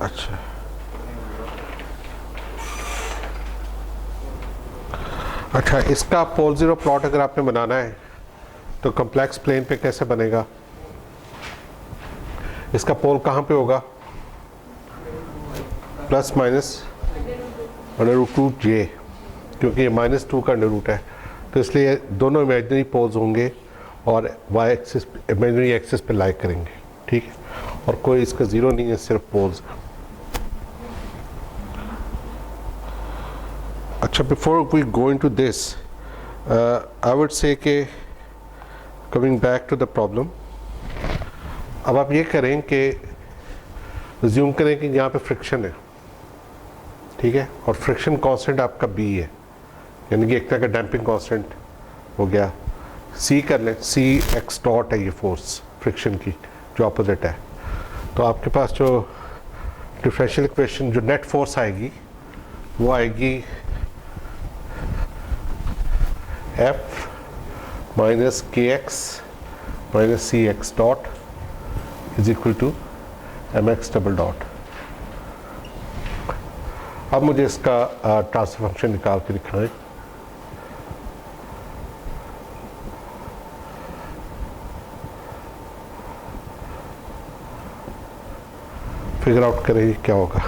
अच्छा अच्छा, इसका पोल ज़ीरो प्लॉट अगर आपने बनाना है तो कम्प्लेक्स प्लेन पे कैसे बनेगा? इसका पोल कहाँ पे होगा? Plus minus under root two J, क्योंकि ये -2 का अंडर रूट है, तो इसलिए दोनों इमेजनरी पोल्स होंगे और वाई एक्सिस इमेजनरी एक्सिस पे लाई करेंगे, ठीक है। और कोई इसका ज़ीरो नहीं है, सिर्फ पोल्स। अच्छा, before we go into this, I would say कि coming back to the problem, अब आप ये करें कि रिज्यूम करें कि यहाँ पे फ्रिक्शन है, ठीक है, और फ्रिक्शन कांस्टेंट आपका बी है, यानी कि एक तरह का डैम्पिंग कांस्टेंट हो गया। सी कर लें, सी एक्स डॉट है ये फोर्स फ्रिक्शन की जो अपोजिट है। तो आपके पास जो डिफरेंशियल इक्वेशन, जो नेट फोर्स आएगी वो आएगी F minus k x minus c x dot is equal to m x double dot. अब मुझे इसका ट्रांसफर फंक्शन निकाल के दिखाएं। फिगर आउट करें क्या होगा।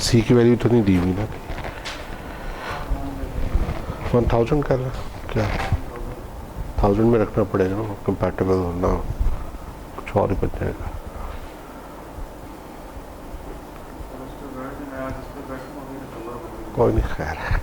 सी की वैल्यू तो नहीं दी हुई ना, 1000 कर रहा क्या, 1000 में रखना पड़ेगा ना, कंपैटिबल होना, कुछ और ही बच जाएगा। कोई नहीं, खैर है।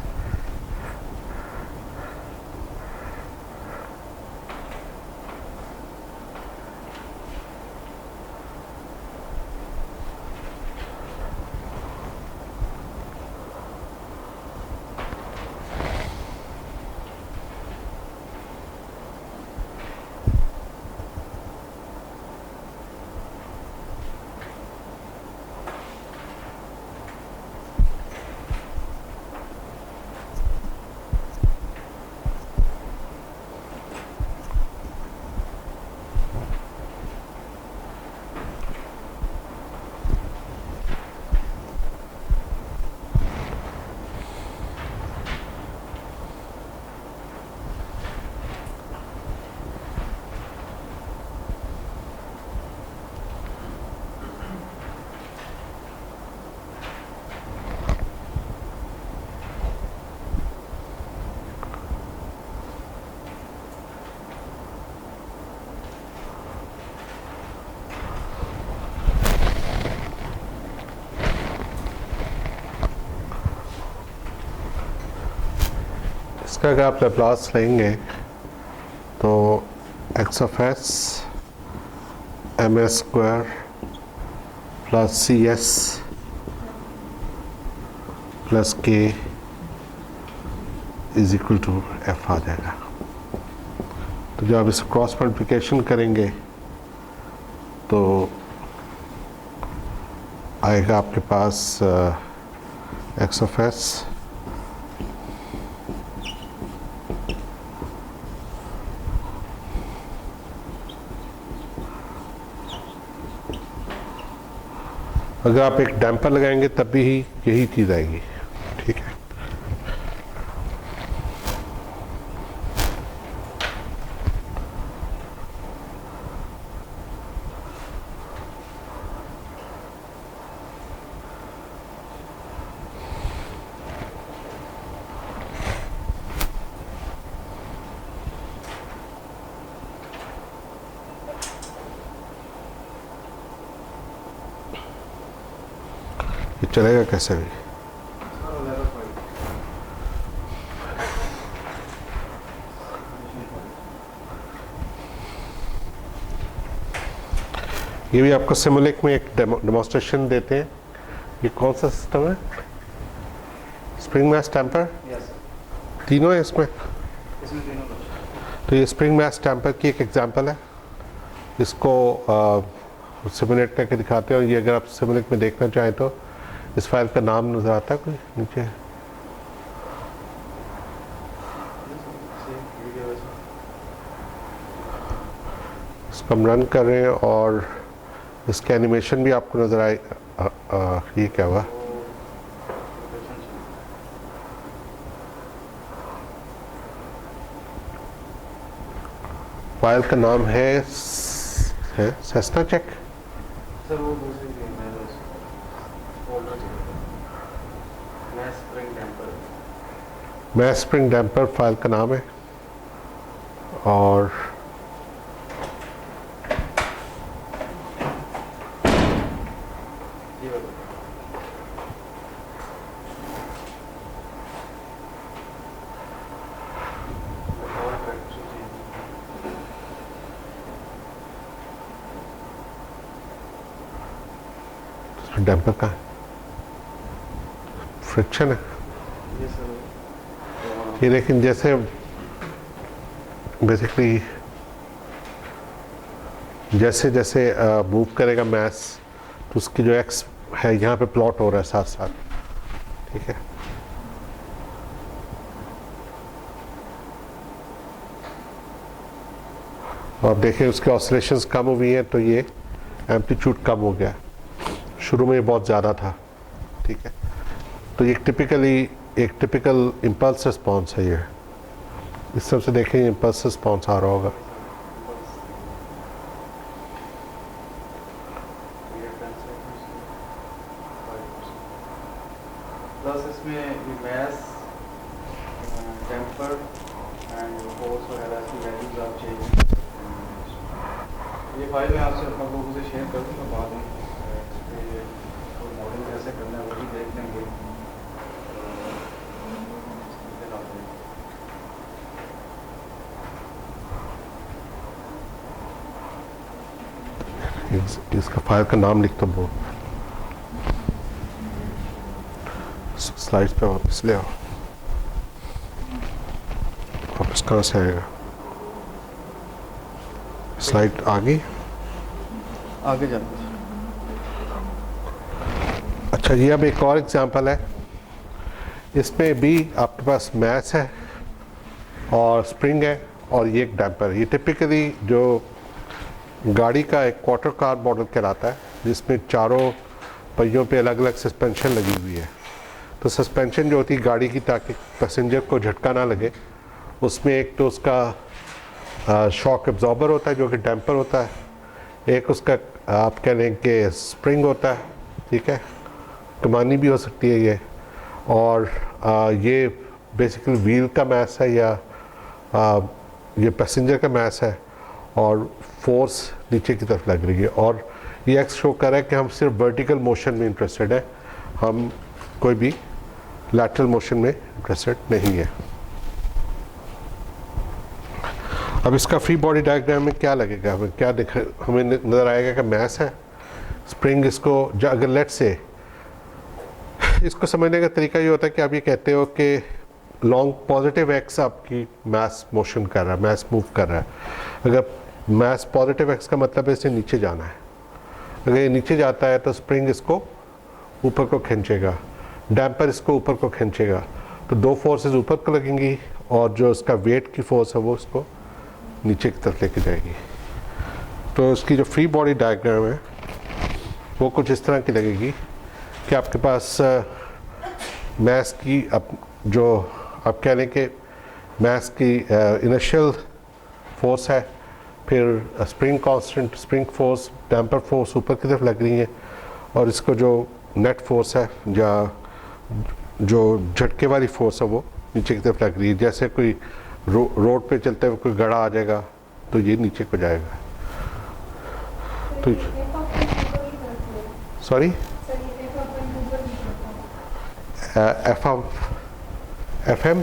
इसका अगर आप लैप्लास लेंगे तो x of s m s square plus C s plus k is equal to F आ जाएगा। तो जब आप इसे क्रॉस मल्टीप्लिकेशन करेंगे तो आएगा आपके पास एक्स ऑफ एस अगर आप एक डैम्पर लगाएंगे तब भी यही चीज़ आएगी, ठीक है। ये चलेगा कैसे भी। ये भी आपको सिमुलिक में एक डेमोन्स्ट्रेशन देते हैं। ये कौन सा सिस्टम है? स्प्रिंग मैस टेम्पर, तीनों है इसमें। तो ये स्प्रिंग मैस टेम्पर की एक एग्जांपल है। इसको सिमुलेट करके दिखाते हैं। और ये अगर आप सिमुलिक में देखना चाहें तो इस फाइल का नाम नज़र आता है कोई नीचे? हम रन कर रहे हैं और इसके एनिमेशन भी आपको नज़र आए। ये क्या हुआ? फाइल का नाम है सेस्ना चेक। सर वो दूसरी गेम है folder math spring damper. Math spring damper file का नाम है। और डैम्पर का फ्रिक्शन है ये, लेकिन जैसे बेसिकली जैसे जैसे मूव करेगा मैथ्स तो उसकी जो एक्स है यहाँ पे प्लॉट हो रहा है साथ साथ। ठीक है, आप देखें उसके ऑसिलेशंस कम हुई हैं तो ये एम्पलीट्यूड कम हो गया। शुरू में ये बहुत ज़्यादा था। ठीक है, तो ये एक टिपिकल इम्पल्स रिस्पॉन्स है। ये इस तरह से देखें इम्पल्स रिस्पॉन्स आ रहा होगा। प्लस इसमें मैथ टेम्पर एंड फोर्स वगैरह की वैल्यूज आप चेंज। ये फाइल मैं आपसे अपना लोगों से शेयर कर दूँगा बाद में। मॉडल कैसे करना है वो भी देख लेंगे। इसका फाइल का नाम लिख दो। वो स्लाइड्स पे वापस ले आओ। वापस कहाँ से आएगा? स्लाइड आगे जाते। अच्छा, ये अब एक और एग्जांपल है। इसमें भी आपके पास मैथ्स है और स्प्रिंग है और ये एक डैम्पर। ये टिपिकली जो गाड़ी का एक क्वार्टर कार मॉडल कहलाता है, जिसमें चारों पहियों पे अलग अलग सस्पेंशन लगी हुई है। तो सस्पेंशन जो होती है गाड़ी की, ताकि पैसेंजर को झटका ना लगे, उसमें एक तो उसका शॉक एब्जॉर्बर होता है जो कि डैम्पर होता है, एक उसका आप कह लें कि स्प्रिंग होता है। ठीक है, कमानी भी हो सकती है ये। और ये बेसिकली व्हील का मैस है या ये पैसेंजर का मैस है और फोर्स नीचे की तरफ लग रही है। और ये एक्स शो कर रहा है कि हम सिर्फ वर्टिकल मोशन में इंटरेस्टेड है, हम कोई भी लैटरल मोशन में इंटरेस्टेड नहीं है। अब इसका फ्री बॉडी डायग्राम में क्या लगेगा, हमें क्या हमें नज़र आएगा कि मैस है, स्प्रिंग। इसको अगर लेट से इसको समझने का तरीका ये होता है कि आप ये कहते हो कि लॉन्ग पॉजिटिव एक्स आपकी मैस मोशन कर रहा है, मैस मूव कर रहा है। अगर मैस पॉजिटिव एक्स का मतलब है इसे नीचे जाना है। अगर ये नीचे जाता है तो स्प्रिंग इसको ऊपर को खींचेगा, डैम्पर इसको ऊपर को खींचेगा। तो दो फोर्सेस ऊपर को लगेंगी और जो इसका वेट की फोर्स है वो इसको नीचे की तरफ लेके जाएगी। तो इसकी जो फ्री बॉडी डायग्राम है वो कुछ इस तरह की लगेगी कि आपके पास मैस की जो आप कह लें कि मैस की इनिशियल फोर्स है, फिर spring constant, spring force, damper force ऊपर की तरफ लग रही है, और इसको जो नेट फोर्स है या जो झटके वाली फोर्स है वो नीचे की तरफ लग रही है। जैसे कोई रोड पे चलते हुए कोई गड़ा आ जाएगा तो ये नीचे को जाएगा। तो सॉरी एफ एम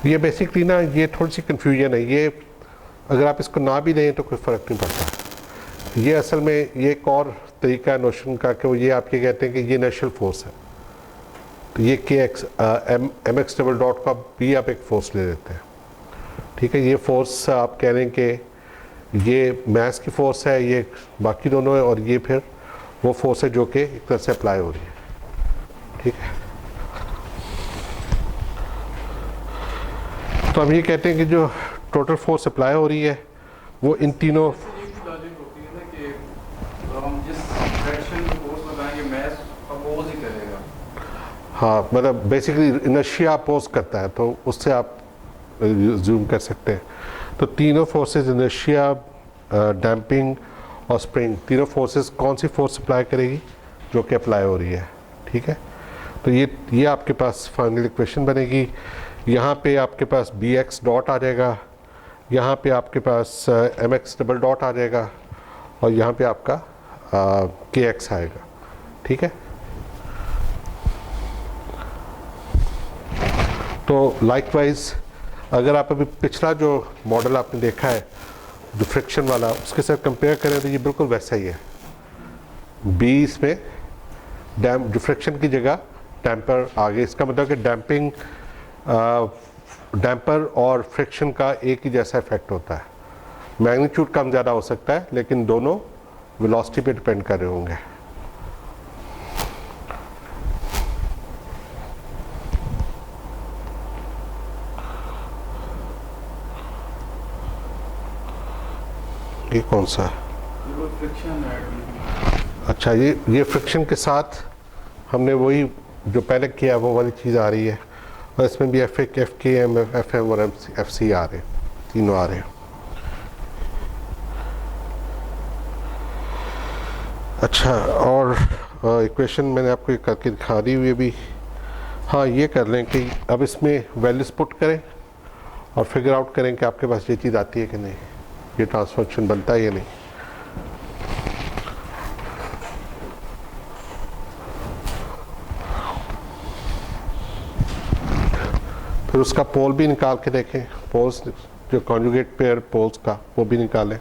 ये बेसिकली ना ये थोड़ी सी कन्फ्यूजन है। ये अगर आप इसको ना भी दें तो कोई फ़र्क नहीं पड़ता। ये असल में ये एक और तरीका है नोशन का कि वो ये आप ये कहते हैं कि ये इनर्शियल फोर्स है। तो ये k x m x double dot का भी आप एक फोर्स ले लेते हैं। ठीक है, ये फोर्स आप कह रहे हैं कि ये मैस की फोर्स है, ये बाकी दोनों है, और ये फिर वो फोर्स है जो कि एक तरह से अप्लाई हो रही है। ठीक है, तो हम ये कहते हैं कि जो टोटल फोर्स अप्लाई हो रही है वो इन तीनों ये भी लॉजिक होती है ना कि हम जिस डायरेक्शन में फोर्स लगाएंगे मैथ अपोज ही करेगा। हाँ, मतलब बेसिकली इनर्शिया अपोज करता है, तो उससे आप जूम कर सकते हैं। तो तीनों फोर्सेस, इनर्शिया, डैम्पिंग और स्प्रिंग, तीनों फोर्सेस कौन सी फोर्स अप्लाई करेगी? जो कि अप्लाई हो रही है, ठीक है। तो ये आपके पास फाइनल इक्वेशन बनेगी। यहाँ पे आपके पास बी एक्स डॉट आ जाएगा, यहाँ पे आपके पास एम एक्स डबल डॉट आ जाएगा, और यहाँ पे आपका के एक्स आएगा, ठीक है। तो लाइकवाइज अगर आप अभी पिछला जो मॉडल आपने देखा है जो फ्रिक्शन वाला, उसके साथ कंपेयर करें तो ये बिल्कुल वैसा ही है। बी इसमें जो फ्रिक्शन की जगह डैम्पर आ गए, इसका मतलब कि डैम्पर और फ्रिक्शन का एक ही जैसा इफेक्ट होता है। मैग्नीट्यूड कम ज़्यादा हो सकता है, लेकिन दोनों वेलोसिटी पे डिपेंड कर रहे होंगे। ये कौन सा है? ये फ्रिक्शन है। अच्छा, ये फ्रिक्शन के साथ हमने वही जो पहले किया वो वाली चीज़ आ रही है, और इसमें भी एफ के एम एफ एम और एफ सी आ रहे हैं, तीनों आ रहे हैं। अच्छा, और इक्वेशन मैंने आपको ये करके दिखा दी हुई भी। हाँ, ये कर लें कि अब इसमें वैल्यूज पुट करें और फिगर आउट करें कि आपके पास ये चीज़ आती है कि नहीं, ये ट्रांसफर फंक्शन बनता है या नहीं। फिर उसका पोल भी निकाल के देखें, पोल्स जो कॉन्जुगेट पेयर पोल्स का वो भी निकालें।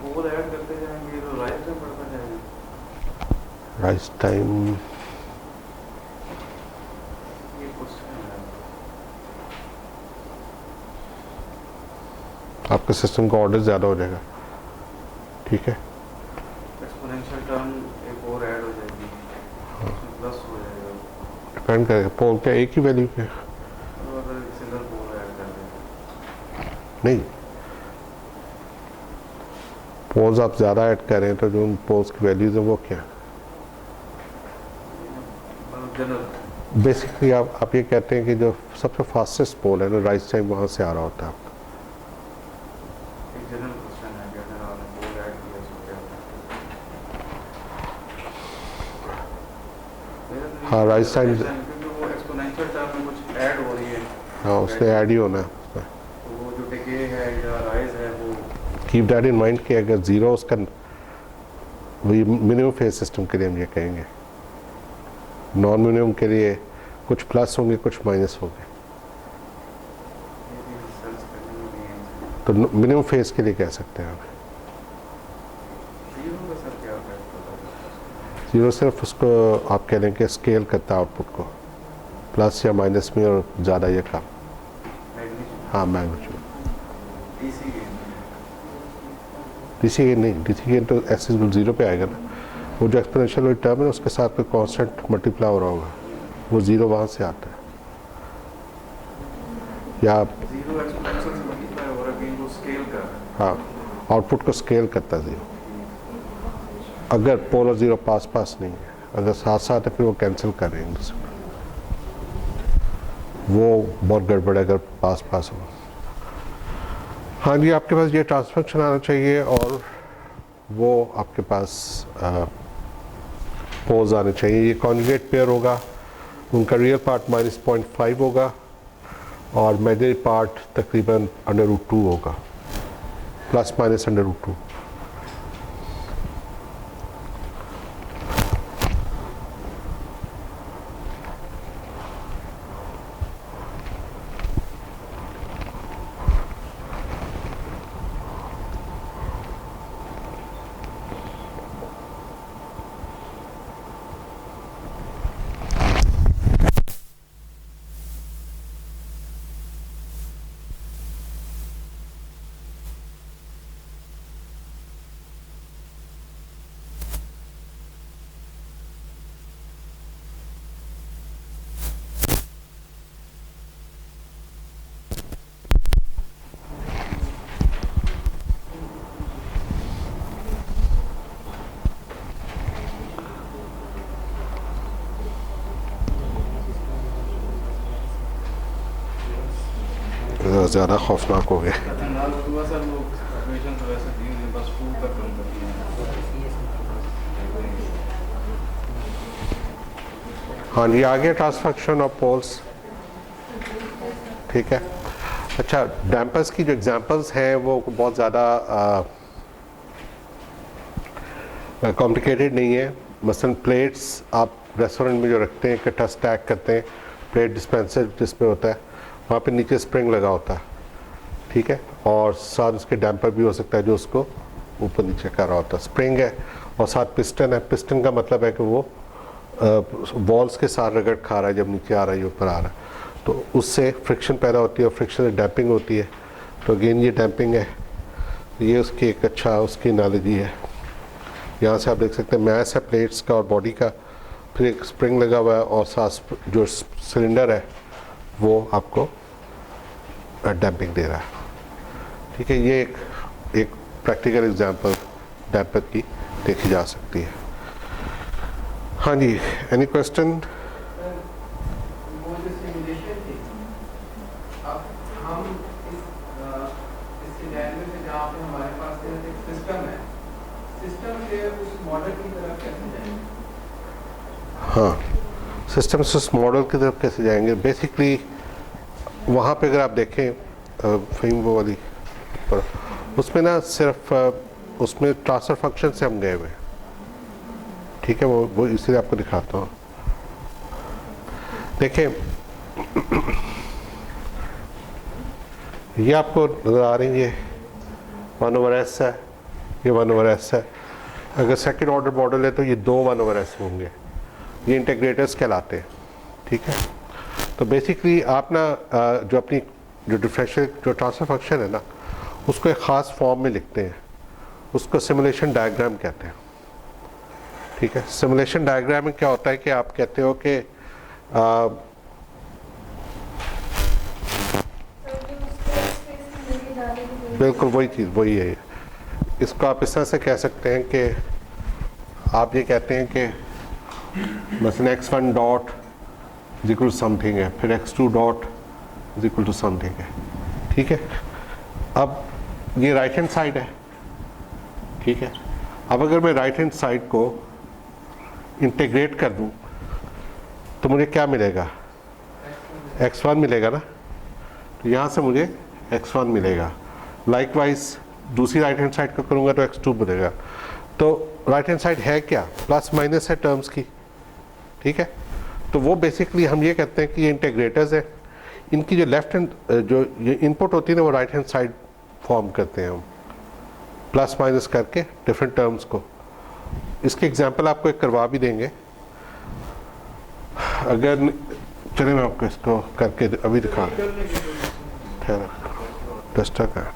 पोल ऐड करते जाएंगे तो राइज टाइम बढ़ता जाएगा। राइज टाइम ये क्वेश्चन है। आपके सिस्टम का ऑर्डर ज़्यादा हो जाएगा, ठीक है। एक्सपोनेंशियल टर्म एक और ऐड हो जाएगी, प्लस हो जाएगा, डिपेंड करेगा पोल का एक ही वैल्यू पे, और सिंगल पोल ऐड कर देंगे। नहीं पोल्स आप ज़्यादा ऐड करें तो जो उन पोल्स की वैल्यूज हैं वो क्या जनरल बेसिकली आप ये कहते हैं कि जो सबसे फास्टेस्ट पोल है ना, राइज टाइम वहाँ से आ रहा होता है आपका। एक जनरल क्वेश्चन है कि अगर आपने पोल ऐड किया तो क्या होता है? हाँ, राइज टाइम, क्योंकि वो एक्सपोनेंशियल टर्म में कुछ ऐड हो रही है, हाँ उसने ऐड ही होना है। तो वो जो डिके है या राइज है वो कीप दैट इन माइंड कि अगर ज़ीरो उसका वही मिनिमम फेज सिस्टम के लिए हम ये कहेंगे, नॉन मिनिमम के लिए कुछ प्लस होंगे कुछ माइनस होंगे। ये भी रिसर्च करने में नहीं है। तो मिनिमम फेज के लिए कह सकते हैं आप। जीरो का सर क्या इफेक्ट होता है? जीरो सिर्फ उसको आप कह लें कि स्केल करता है आउटपुट को, प्लस या माइनस में और ज़्यादा या कम। मैग्नीट्यूड हाँ, magnitude. DC gain DC gain नहीं, डीसी गेन तो एस इज जीरो पे आएगा ना। वो जो एक्सपोनेंशियल वाली टर्म है उसके साथ कोई कांस्टेंट मल्टीप्लाई हो रहा होगा, वो ज़ीरो वहाँ से आता है। या जीरो एक्सपोनेंशियल से मल्टीप्लाई हो रहा है, गेन को स्केल कर रहा है। हाँ, आउटपुट को स्केल करता है ज़ीरो। अगर पोल और ज़ीरो पास पास नहीं है, अगर साथ साथ है फिर वो कैंसिल कर रहे हैं एक दूसरे को, वो बहुत गड़बड़ है अगर पास पास हो। हाँ जी, आपके पास ये ट्रांसफर फंक्शन आना चाहिए और वो आपके पास पोल्स आने चाहिए। ये कॉन्जुगेट पेयर होगा, उनका रियल पार्ट -0.5 होगा और इमेजिनरी पार्ट तकरीबन √2 होगा, प्लस माइनस √2। बस ज़्यादा खौफनाक हो गए। खतरनाक हुआ सर, वो ऑपरेशन तो वैसे दी नहीं, बस 2 तक कम करती हैं। हाँ जी, आगे ट्रांसफेक्शन ऑफ पोल्स, ठीक है। अच्छा, डैम्पर्स की जो एग्जांपल्स हैं वो बहुत ज़्यादा कॉम्प्लिकेटेड नहीं है। मसलन प्लेट्स आप रेस्टोरेंट में जो रखते हैं, इकट्ठा स्टैक करते हैं, प्लेट डिस्पेंसर जिसमें होता है, वहाँ पे नीचे स्प्रिंग लगा होता है, ठीक है, और साथ उसके डैम्पर भी हो सकता है जो उसको ऊपर नीचे कर रहा होता है। स्प्रिंग है और साथ पिस्टन है। पिस्टन का मतलब है कि वो वॉल्स के साथ रगड़ खा रहा है, जब नीचे आ रहा है या ऊपर आ रहा है, तो उससे फ्रिक्शन पैदा होती है और फ्रिक्शन से डैम्पिंग होती है। तो अगेन ये डैम्पिंग है, ये उसकी एक अच्छा उसकी एनालॉजी है। यहाँ से आप देख सकते हैं मैस है प्लेट्स का और बॉडी का, फिर एक स्प्रिंग लगा हुआ है और साथ जो सिलेंडर है वो आपको डैम्पिंग दे रहा है, ठीक है। ये एक प्रैक्टिकल एग्जांपल डैम्पर की देखी जा सकती है। हाँ जी, एनी क्वेश्चन? वो जो सिमुलेशन थी, अब हम इस सिनेरियो से जहाँ पे हमारे पास एक सिस्टम है, सिस्टम से उस मॉडल की तरफ कैसे जाएंगे? हाँ, सिस्टम से उस मॉडल की तरफ कैसे जाएंगे? बेसिकली वहाँ पे अगर आप देखें फहीम वो वाली पर, उसमें ना सिर्फ उसमें ट्रांसफर फंक्शन से हम गए हुए, ठीक है। वो इसलिए आपको दिखाता हूँ। देखें, ये आपको नज़र आ रही है 1/s है, ये 1/s है। अगर सेकंड ऑर्डर मॉडल है तो ये 2 1/s होंगे। ये इंटीग्रेटर्स कहलाते हैं, ठीक है। तो बेसिकली आप ना जो अपनी जो डिफरेंशियल जो ट्रांसफर फंक्शन है ना, उसको एक ख़ास फॉर्म में लिखते हैं, उसको सिमुलेशन डायग्राम कहते हैं, ठीक है। सिमुलेशन डायग्राम में क्या होता है कि आप कहते हो कि बिल्कुल वही चीज़ वही है। इसको आप इस तरह से कह सकते हैं कि आप ये कहते हैं कि मसलन x1 dot is equal to something है, फिर x2 dot is equal to something है, ठीक है। अब ये राइट हैंड साइड है, ठीक है। अब अगर मैं राइट हैंड साइड को इंटीग्रेट कर दूं तो मुझे क्या मिलेगा? x1 मिलेगा ना, तो यहाँ से मुझे x1 मिलेगा। लाइकवाइज दूसरी राइट हैंड साइड को करूँगा तो x2 मिलेगा। तो राइट हैंड साइड है क्या? प्लस माइनस है टर्म्स की, ठीक है। तो वो बेसिकली हम ये कहते हैं कि ये इंटीग्रेटर्स है, इनकी जो लेफ्ट हैंड जो ये इनपुट होती है ना, वो राइट हैंड साइड फॉर्म करते हैं हम प्लस माइनस करके डिफरेंट टर्म्स को। इसके एग्जांपल आपको एक करवा भी देंगे। अगर चले मैं आपको इसको करके अभी दिखा ठहरा डस्टर का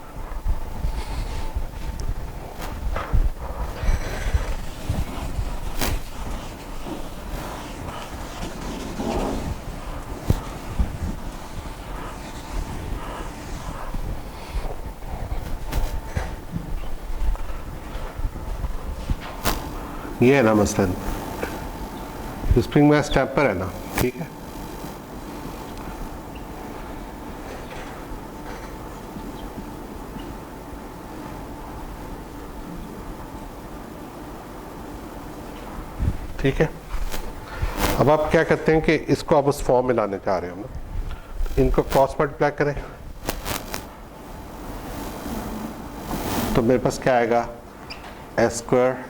ये है ना, मसलन स्प्रिंग मैस टेम्पर है ना, ठीक है। ठीक है। अब आप क्या करते हैं कि इसको आप उस फॉर्म में लाने चाह रहे हो ना, इनको क्रॉस मल्टीप्लाई करें तो मेरे पास क्या आएगा? S square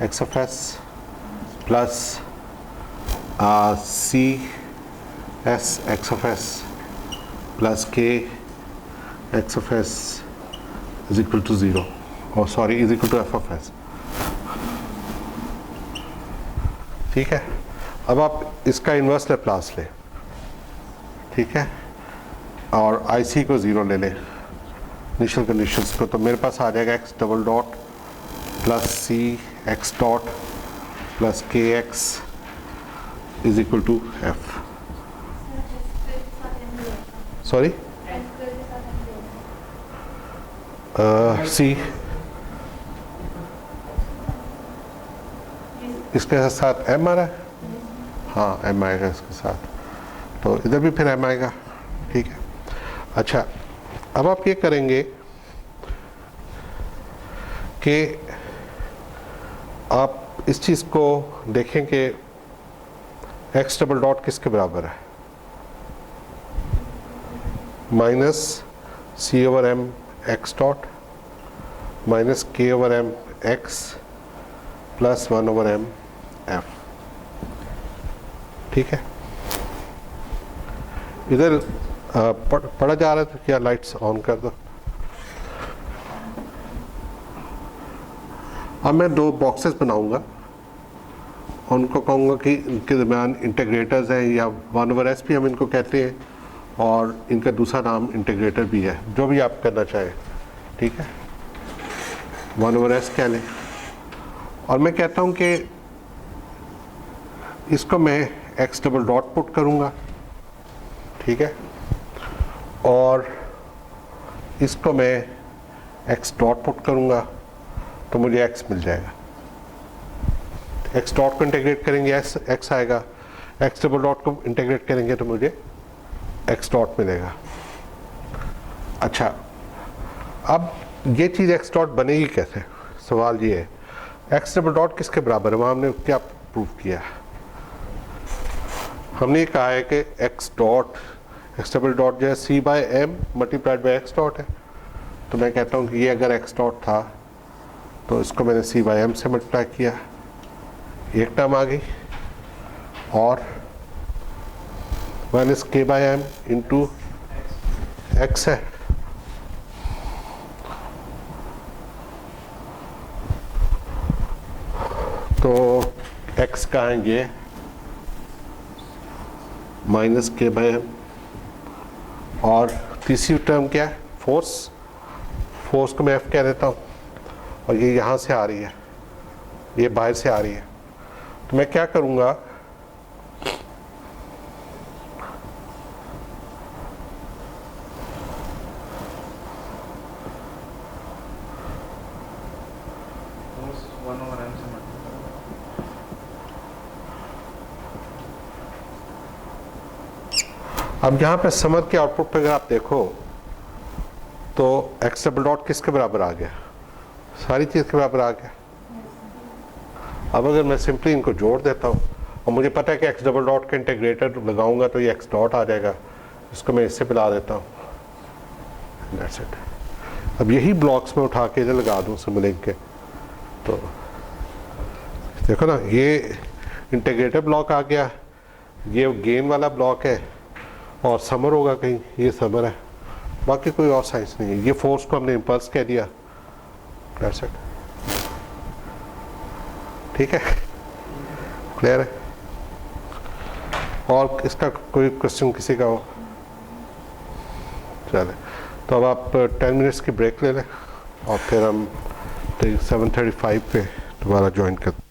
X of S plus C S X of S plus के X of S is equal to 0, और sorry is equal to F of S, ठीक है। अब आप इसका इन्वर्स लैप्लास लें, ठीक है, और IC को 0 ले लें इनिशियल कंडीशंस को, तो मेरे पास आ जाएगा x double dot plus c x dot plus के x is equal to F. Sorry c इसके साथ एम आ रहा है, हाँ एम आएगा इसके साथ, तो इधर भी फिर एम आएगा, ठीक है। अच्छा, अब आप ये करेंगे कि आप इस चीज़ को देखें कि एक्स डबल डॉट किसके बराबर है, minus C over M X dot minus K over M X plus 1 over M F. ठीक है, इधर पढ़ा जा रहा है तो क्या लाइट्स ऑन कर दो। अब मैं 2 बॉक्सेस बनाऊंगा, उनको कहूँगा कि इनके दरमियान इंटीग्रेटर्स हैं, या 1 ओवर एस भी हम इनको कहते हैं, और इनका दूसरा नाम इंटीग्रेटर भी है, जो भी आप करना चाहें। ठीक है, 1 ओवर एस कह लें, और मैं कहता हूँ कि इसको मैं एक्स डबल डॉट पुट करूँगा। ठीक है, और इसको मैं एक्स डॉट पुट करूँगा तो मुझे एक्स मिल जाएगा। एक्स डॉट को इंटीग्रेट करेंगे एक्स आएगा, एक्स डबल डॉट को इंटीग्रेट करेंगे तो मुझे एक्स डॉट मिलेगा। अच्छा, अब ये चीज़ एक्स डॉट बनेगी कैसे, सवाल ये है। एक्स डबल डॉट किसके बराबर है, वहाँ हमने क्या प्रूव किया, हमने ये कहा है कि एक्स डबल डॉट जो है C by M multiplied by X dot है। तो मैं कहता हूँ कि ये अगर एक्स डॉट था तो इसको मैंने सी बाय एम से मल्टीप्लाई किया, एक टर्म आ गई, और माइनस के बाय एम इंटू एक्स है। तो एक्स का है ये माइनस के बाय एम, और तीसरी टर्म क्या है, फोर्स को मैं एफ कह देता हूँ, और ये यहाँ से आ रही है, ये बाहर से आ रही है। तो मैं क्या करूँगा, अब यहाँ पे समर के आउटपुट पे अगर आप देखो तो एक्स डबल डॉट किसके बराबर आ गया, सारी चीज़ के बराबर आ गया। अब अगर मैं सिंपली इनको जोड़ देता हूँ, और मुझे पता है कि एक्स डबल डॉट का इंटीग्रेटर लगाऊंगा तो ये एक्स डॉट आ जाएगा, इसको मैं इससे पिला देता हूँ, दैट्स इट। अब यही ब्लॉक्स में उठा के इधर लगा दूँ सिमुलिंक के, तो देखो ना, ये इंटीग्रेटर ब्लॉक आ गया, ये गेन वाला ब्लॉक है, और समर होगा कहीं, ये समर है, बाकी कोई और साइंस नहीं है। ये फोर्स को हमने इम्पल्स कह दिया, दैट्स इट। ठीक है, क्लियर है। और इसका कोई क्वेश्चन किसी का हो, चले तो अब आप 10 मिनट्स की ब्रेक ले लें, और फिर हम 7:35 पे दोबारा ज्वाइन करते हैं।